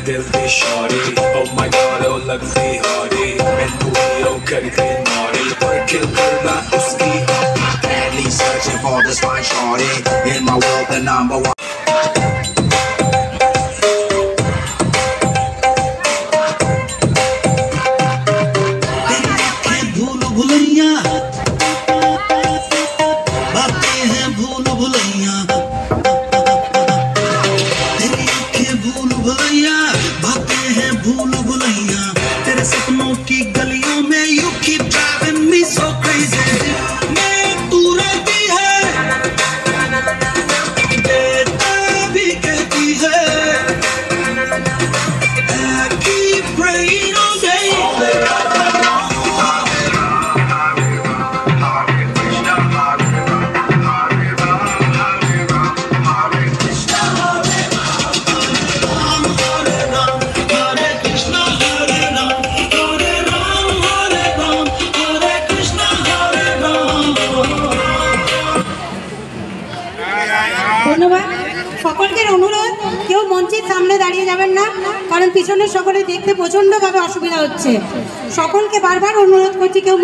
दिल दी Shauri oh my god oh लगती हौरी मैनू ही ओ करती नौरी पर किल करना उसकी Madly searching for this fine shorty in my world, the number one. तेरे सपनों की गलियों में you keep driving me so crazy मैं तू रहती है बेटा भी कहती है I keep praying all day ধন্যবাদ সকলকে অনুরোধ কেউ মঞ্চের সামনে দাঁড়িয়ে যাবেন না কারণ পিছনের সকলে দেখতে প্রচণ্ডভাবে অসুবিধা হচ্ছে সকলকে বারবার অনুরোধ করছি কেউ